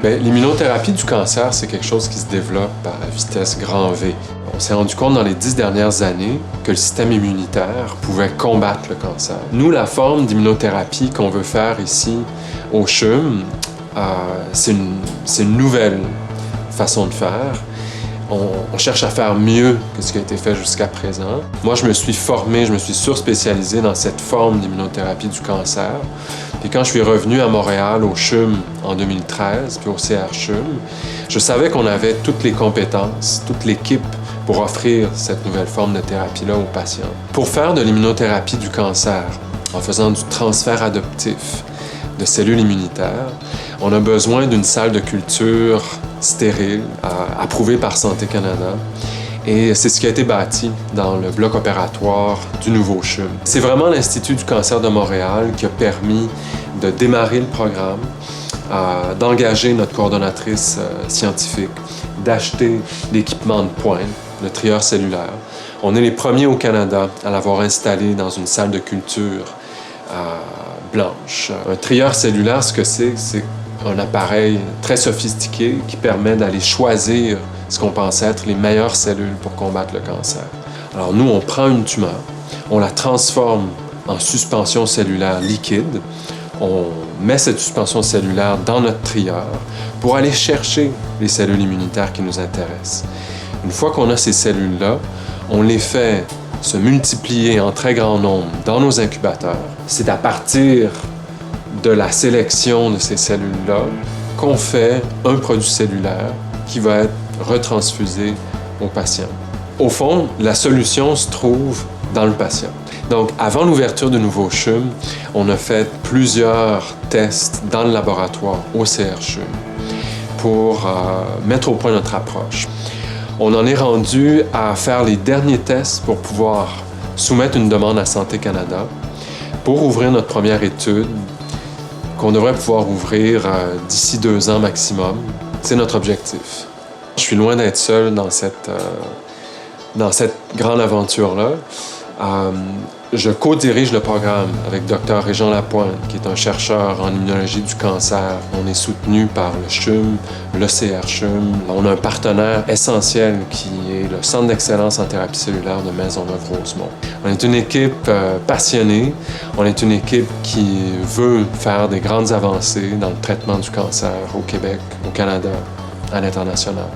Bien, l'immunothérapie du cancer, c'est quelque chose qui se développe à vitesse grand V. On s'est rendu compte dans les 10 dernières années que le système immunitaire pouvait combattre le cancer. Nous, la forme d'immunothérapie qu'on veut faire ici au CHUM, c'est une nouvelle façon de faire. On cherche à faire mieux que ce qui a été fait jusqu'à présent. Moi, je me suis formé, je me suis surspécialisé dans cette forme d'immunothérapie du cancer. Puis quand je suis revenu à Montréal au CHUM en 2013, puis au CRCHUM, je savais qu'on avait toutes les compétences, toute l'équipe pour offrir cette nouvelle forme de thérapie-là aux patients. Pour faire de l'immunothérapie du cancer, en faisant du transfert adoptif de cellules immunitaires, on a besoin d'une salle de culture stérile, approuvée par Santé Canada. Et c'est ce qui a été bâti dans le bloc opératoire du nouveau CHUM. C'est vraiment l'Institut du cancer de Montréal qui a permis de démarrer le programme, d'engager notre coordonnatrice scientifique, d'acheter l'équipement de pointe, le trieur cellulaire. On est les premiers au Canada à l'avoir installé dans une salle de culture blanche. Un trieur cellulaire, ce que c'est un appareil très sophistiqué qui permet d'aller choisir ce qu'on pense être les meilleures cellules pour combattre le cancer. Alors nous, on prend une tumeur, on la transforme en suspension cellulaire liquide, on met cette suspension cellulaire dans notre trieur pour aller chercher les cellules immunitaires qui nous intéressent. Une fois qu'on a ces cellules-là, on les fait se multiplier en très grand nombre dans nos incubateurs. C'est à partir de la sélection de ces cellules-là qu'on fait un produit cellulaire qui va être retransfusé au patient. Au fond, la solution se trouve dans le patient. Donc, avant l'ouverture du nouveau CHUM, on a fait plusieurs tests dans le laboratoire au CRCHUM pour mettre au point notre approche. On en est rendu à faire les derniers tests pour pouvoir soumettre une demande à Santé Canada pour ouvrir notre première étude qu'on devrait pouvoir ouvrir d'ici 2 ans maximum. C'est notre objectif. Je suis loin d'être seul dans cette grande aventure-là. Je co-dirige le programme avec Dr. Régent Lapointe, qui est un chercheur en immunologie du cancer. On est soutenu par le CHUM, le CRCHUM. On a un partenaire essentiel qui est le Centre d'excellence en thérapie cellulaire de Maisonneuve-Rosemont. On est une équipe passionnée. On est une équipe qui veut faire des grandes avancées dans le traitement du cancer au Québec, au Canada, à l'international.